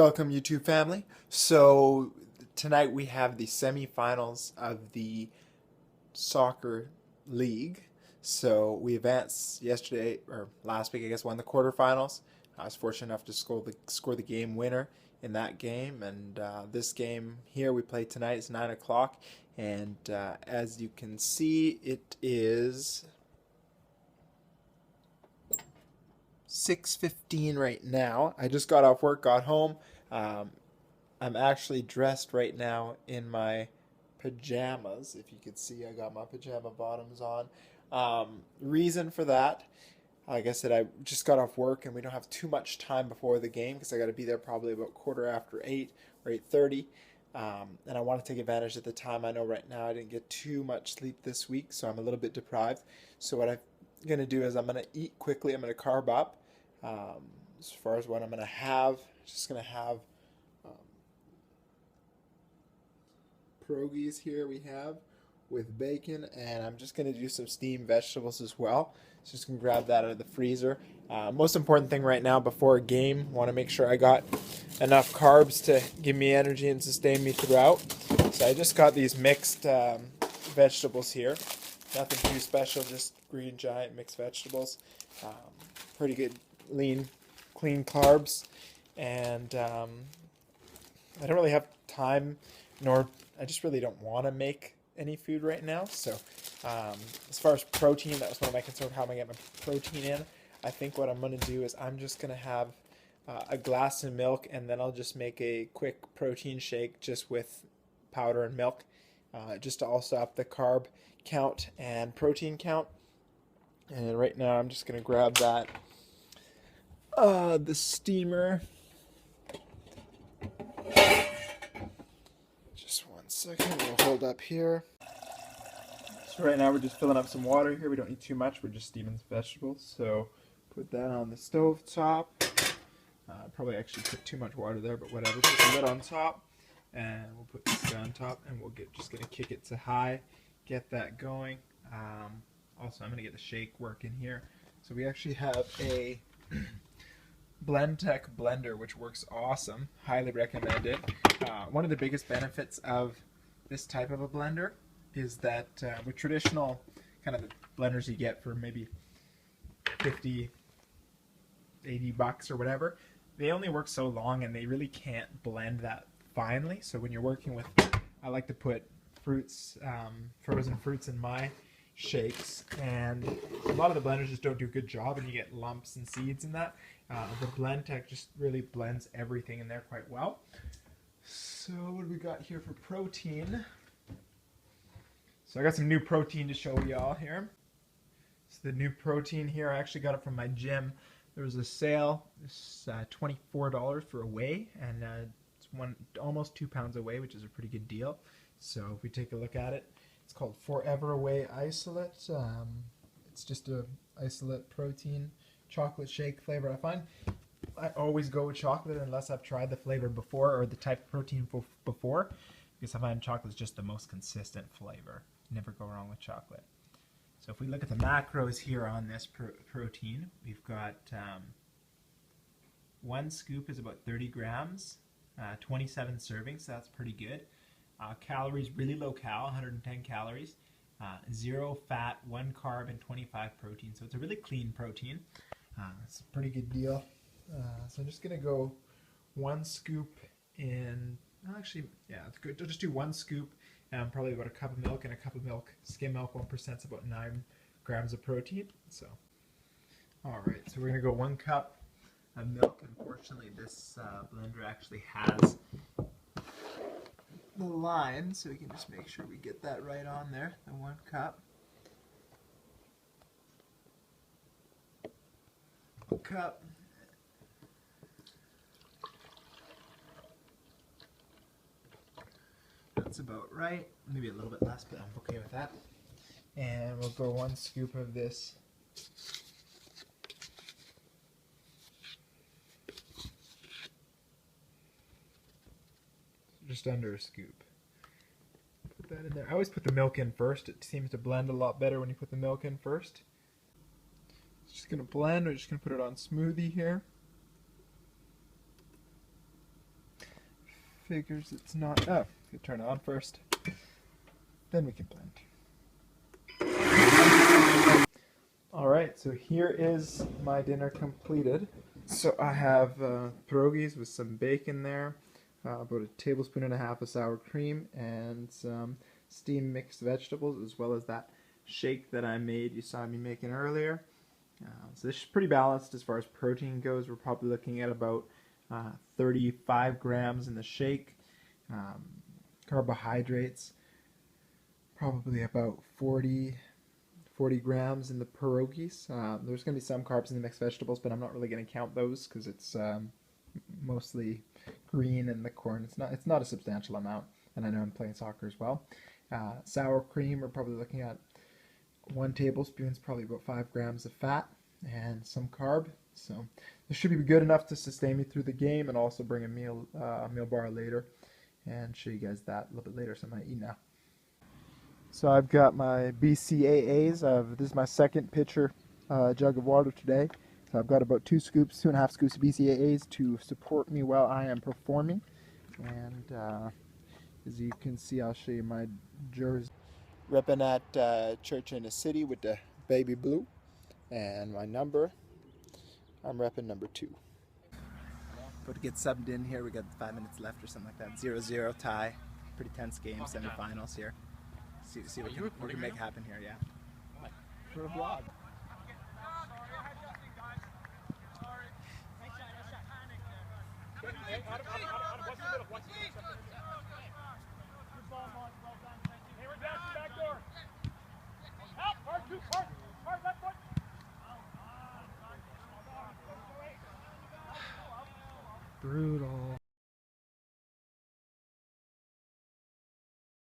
Welcome, YouTube family. So tonight we have the semifinals of the soccer league. So we advanced yesterday or last week, I guess, won the quarterfinals. I was fortunate enough to score the game winner in that game, and this game here we play tonight is 9 o'clock, and as you can see, it is 6:15 right now. I just got off work, got home. I'm actually dressed right now in my pajamas. If you could see, I got my pajama bottoms on. Reason for that, like I said, I just got off work and we don't have too much time before the game because I got to be there probably about quarter after 8 or 8:30. And I want to take advantage of the time. I know right now I didn't get too much sleep this week, so I'm a little bit deprived. So what I'm going to do is I'm going to eat quickly. I'm going to carb up. As far as what I'm going to have, just going to have pierogies here we have with bacon, and I'm just going to do some steamed vegetables as well. So just going to grab that out of the freezer. Most important thing right now before a game, want to make sure I got enough carbs to give me energy and sustain me throughout. So I just got these mixed vegetables here. Nothing too special, just green giant mixed vegetables. Pretty good lean, clean carbs, and I don't really have time, nor I just really don't want to make any food right now. So as far as protein, that was one of my concerns, how am I getting my protein in. I think what I'm going to do is I'm just going to have a glass of milk, and then I'll just make a quick protein shake just with powder and milk, just to also up the carb count and protein count. And right now I'm just going to grab that the steamer. Just one second, we'll hold up here. So right now we're just filling up some water here. We don't need too much, we're just steaming the vegetables. So put that on the stove top. Probably actually put too much water there, but whatever. Put the lid on top, and we'll put this guy on top, and we'll just gonna kick it to high, get that going. Also, I'm gonna get the shake working here. So we actually have a Blendtec blender, which works awesome. Highly recommend it. One of the biggest benefits of this type of a blender is that with traditional kind of the blenders you get for maybe 50, 80 bucks or whatever, they only work so long and they really can't blend that finely. So when you're working with, I like to put fruits, frozen fruits in my shakes, and a lot of the blenders just don't do a good job and you get lumps and seeds in that. The Blendtec just really blends everything in there quite well. So what do we got here for protein? So I got some new protein to show y'all here. So the new protein here, I actually got it from my gym. There was a sale. It's $24 for a whey, and it's almost 2 pounds of whey, which is a pretty good deal. So if we take a look at it, it's called Forever Whey Isolate. It's just a isolate protein chocolate shake flavor. I find I always go with chocolate unless I've tried the flavor before or the type of protein before, because I find chocolate is just the most consistent flavor. Never go wrong with chocolate. So if we look at the macros here on this protein, we've got 1 scoop is about 30 grams, 27 servings, so that's pretty good. Calories, really low cal, 110 calories, 0 fat, 1 carb, and 25 protein. So it's a really clean protein. It's a pretty good deal. So I'm just going to go 1 scoop in, actually, yeah, it's good. I'll just do 1 scoop, probably about a cup of milk, and a cup of milk, skim milk, 1% is about 9 grams of protein. So, all right, so we're going to go 1 cup of milk. Unfortunately, this blender actually has the line, so we can just make sure we get that right on there, the 1 cup. 1 cup. That's about right. Maybe a little bit less, but I'm okay with that. And we'll go 1 scoop of this just under a scoop. Put that in there. I always put the milk in first. It seems to blend a lot better when you put the milk in first. It's just going to blend. We're just going to put it on smoothie here. figures it's not. Oh, you turn it on first. Then we can blend. Alright, so here is my dinner completed. So I have pierogies with some bacon there, about a tablespoon and a half of sour cream, and some steamed mixed vegetables, as well as that shake that I made, you saw me making earlier. So this is pretty balanced as far as protein goes. We're probably looking at about 35 grams in the shake. Carbohydrates, probably about 40 grams in the pierogies. There's going to be some carbs in the mixed vegetables, but I'm not really going to count those because it's mostly green and the corn. It's not a substantial amount, and I know I'm playing soccer as well. Sour cream, we're probably looking at 1 tablespoon, is probably about 5 grams of fat and some carb. So this should be good enough to sustain me through the game, and also bring a meal bar later and show you guys that a little bit later. So I'm going to eat now. So I've got my BCAAs. This is my second pitcher jug of water today. So I've got about 2.5 scoops of BCAAs to support me while I am performing. And as you can see, I'll show you my jersey. Repping at church in the city with the baby blue. And my number, I'm repping number 2. About to get subbed in here. We got 5 minutes left or something like that. 0-0 tie. Pretty tense game, semifinals here. See what we can make happen here, yeah. For a vlog. Brutal.